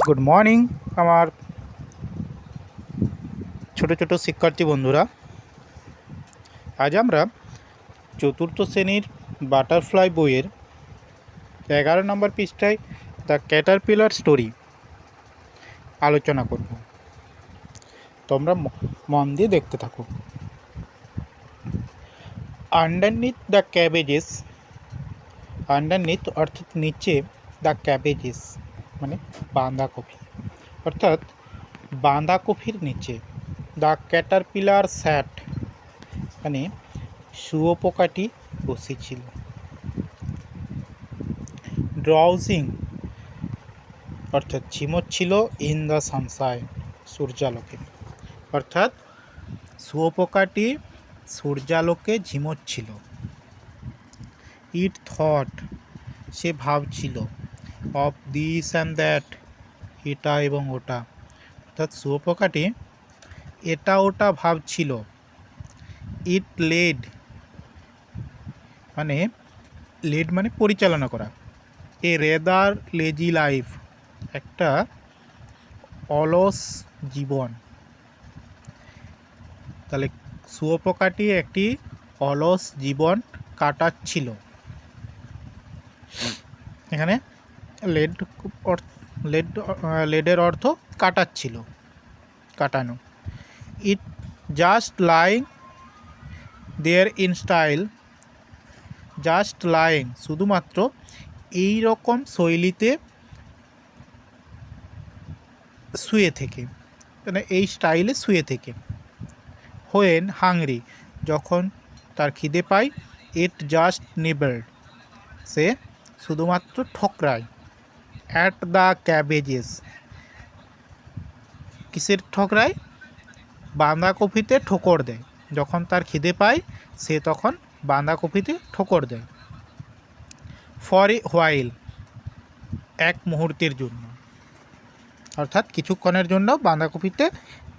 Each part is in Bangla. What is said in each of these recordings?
গুড মর্নিং আমার ছোট ছোট শিক্ষার্থী বন্ধুরা। আজ আমরা চতুর্থ শ্রেণীর বাটারফ্লাই বইয়ের 11 নম্বর পৃষ্ঠায় দ্য ক্যাটারপিলার স্টোরি আলোচনা করব। তোমরা মন দিয়ে দেখতে থাকো। আন্ডারনিথ দ্য ক্যাবেজেস, আন্ডারনিথ অর্থাৎ নিচে, দ্য ক্যাবেজেস মানে বাঁধাকপি, অর্থাৎ বাঁধাকপির নিচে, দ্য ক্যাটারপিলার স্যাট মানে শুয়োপোকাটি বসেছিল। ড্রাউজিং অর্থাৎ ঝিমোচ্ছিল, ইন দ্য সানশাইন সূর্যালোকে, অর্থাৎ শুয়োপোকাটি সূর্যালোকে ঝিমোচ্ছিল। ইট থট সে ভাবছিল, অফ দিস অ্যান্ড দ্যাট এটা এবং ওটা, অর্থাৎ শুয়োপোকাটি এটা ওটা ভাবছিল। ইট লেড মানে পরিচালনা করা, এ রেদার লেজি লাইফ একটা অলস জীবন। তাহলে শুয়োপোকাটি একটি অলস জীবন কাটাচ্ছিল। এখানে লেডের অর্থ কাটাচ্ছিল, কাটানো। It just lying there in style, just lying শুধুমাত্র এই রকম শৈলীতে শুয়ে থেকে, মানে এই স্টাইলে শুয়ে থেকে। হোয়েন হাংরি যখন তার খিদে পায়। ইট জাস্ট নিবলড সে শুধুমাত্র ঠোকরায়। অ্যাট দ্য ক্যাবেজেস কিসের ঠোকরায়? বাঁধাকপিতে ঠোকর দেয়। যখন তার খিদে পায় সে তখন বাঁধাকপিতে ঠোকর দেয়। ফর এ হোয়াইল এক মুহূর্তের জন্য, অর্থাৎ কিছুক্ষণের জন্য বাঁধাকপিতে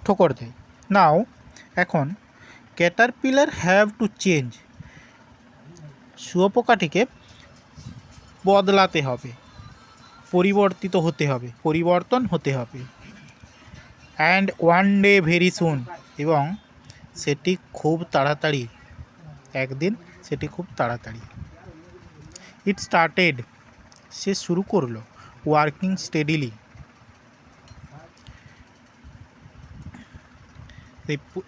ঠোকর দেয়। নাও এখন ক্যাটারপিলার হ্যাভ টু চেঞ্জ শুয়োপোকাটিকে বদলাতে হবে, পরিবর্তিত হতে হবে, পরিবর্তন হতে হবে। And one day very soon এবং সেটি খুব তাড়াতাড়ি, একদিন সেটি খুব তাড়াতাড়ি। ইট স্টার্টেড সে শুরু করলো। ওয়ার্কিং স্টেডিলি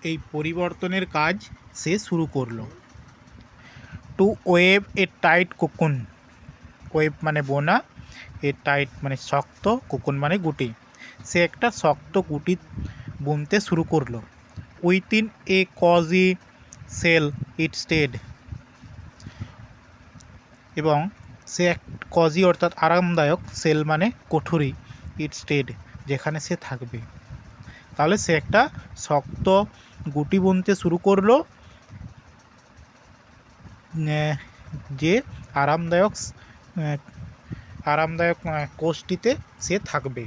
এই পরিবর্তনের কাজ সে শুরু করলো। টু ওয়েভ এ টাইট কোকুন, ওয়েভ মানে বোনা, এ টাইট মানে শক্ত, কোকুন মানে গুটি। সে একটা শক্ত গুটি বুনতে শুরু করলো। Within a cozy cell it stayed এবং সে এক কজি অর্থাৎ আরামদায়ক, সেল মানে কোঠরি, ইট স্টেড যেখানে সে থাকবে। তাহলে সে একটা শক্ত গুটি বুনতে শুরু করলো যে আরামদায়ক কোষটিতে সে থাকবে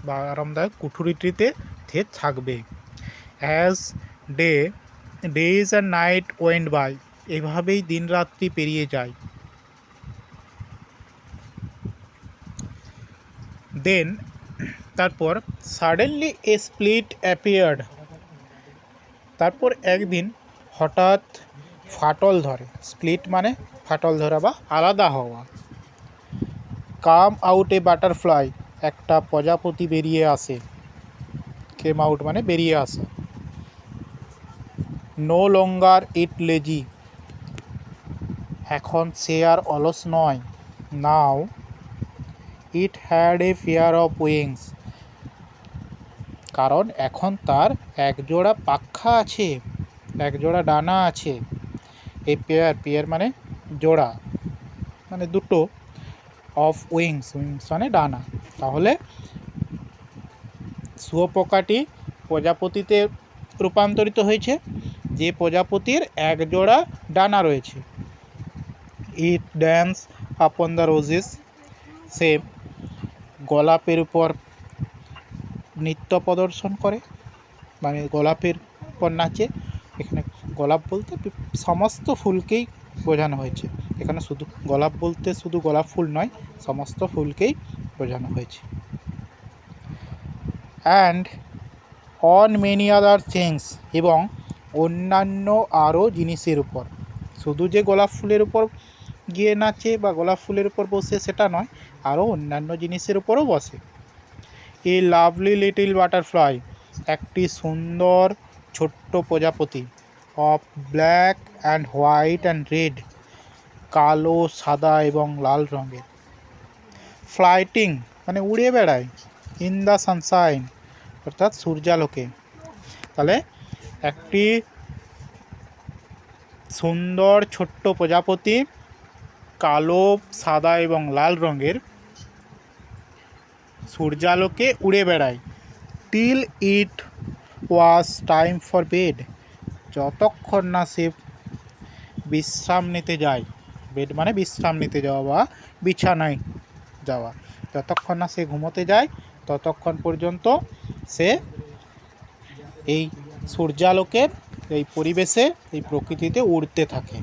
বা আরামদায়ক কুঠুরিটিতে সে থাকবে। As days and night went by এভাবেই দিন রাত্রি পেরিয়ে যায়। দেন তারপর সাডেনলি এ স্প্লিট অ্যাপিয়ার্ড তারপর একদিন হঠাৎ ফাটল ধরে। স্প্লিট মানে ফাটল ধরা বা আলাদা হওয়া। কাম আউট এ বাটারফ্লাই একটা প্রজাপতি বেরিয়ে আসে। কেম আউট মানে বেরিয়ে আসে। নো লঙ্গার ইট লেজি এখন সে আর অলস নয়। Now it had a pair of wings কারণ এখন তার একজোড়া পাখা আছে, একজোড়া ডানা আছে। এই পেয়ার মানে জোড়া, মানে দুটো। অফ উইংস মানে ডানা। তাহলে শুয়োপোকাটি প্রজাপতিতে রূপান্তরিত হয়েছে, যে প্রজাপতির একজোড়া ডানা রয়েছে। ইট ড্যান্স আপন দ্য রোজেস সে গোলাপের উপর নৃত্য প্রদর্শন করে, মানে গোলাপের উপর নাচে। এখানে গোলাপ বলতে সমস্ত ফুলকেই বোঝানো হয়েছে। এখানে শুধু গোলাপ বলতে শুধু গোলাপ ফুল নয়, সমস্ত ফুলকেই বোঝানো হয়েছে। And on many other things, এবং অন্যান্য আরও জিনিসের উপর। শুধু যে গোলাপ ফুলের উপর গিয়ে নাচে বা গোলাপ ফুলের উপর বসে সেটা নয়, আরও অন্যান্য জিনিসের উপরও বসে। এ লাভলি লিটিল বাটারফ্লাই, একটি সুন্দর ছোট্ট প্রজাপতি। Of black and white and red, কালো সাদা এবং লাল রঙের। ফ্লাইটিং মানে উড়ে বেড়ায়। ইন দ্য সানশাইন অর্থাৎ সূর্যালোকে। তাহলে একটি সুন্দর ছোট্ট প্রজাপতি কালো সাদা এবং লাল রঙের সূর্যালোকে উড়ে বেড়ায়। Till it was time for bed, যতক্ষণ না সে বিশ্রাম নিতে যায়। বেড মানে বিশ্রাম নিতে যাওয়া বা বিছানায় যাওয়া। যতক্ষণ না সে ঘুমোতে যায় ততক্ষণ পর্যন্ত সে এই সূর্যালোকের এই পরিবেশে এই প্রকৃতিতে উড়তে থাকে।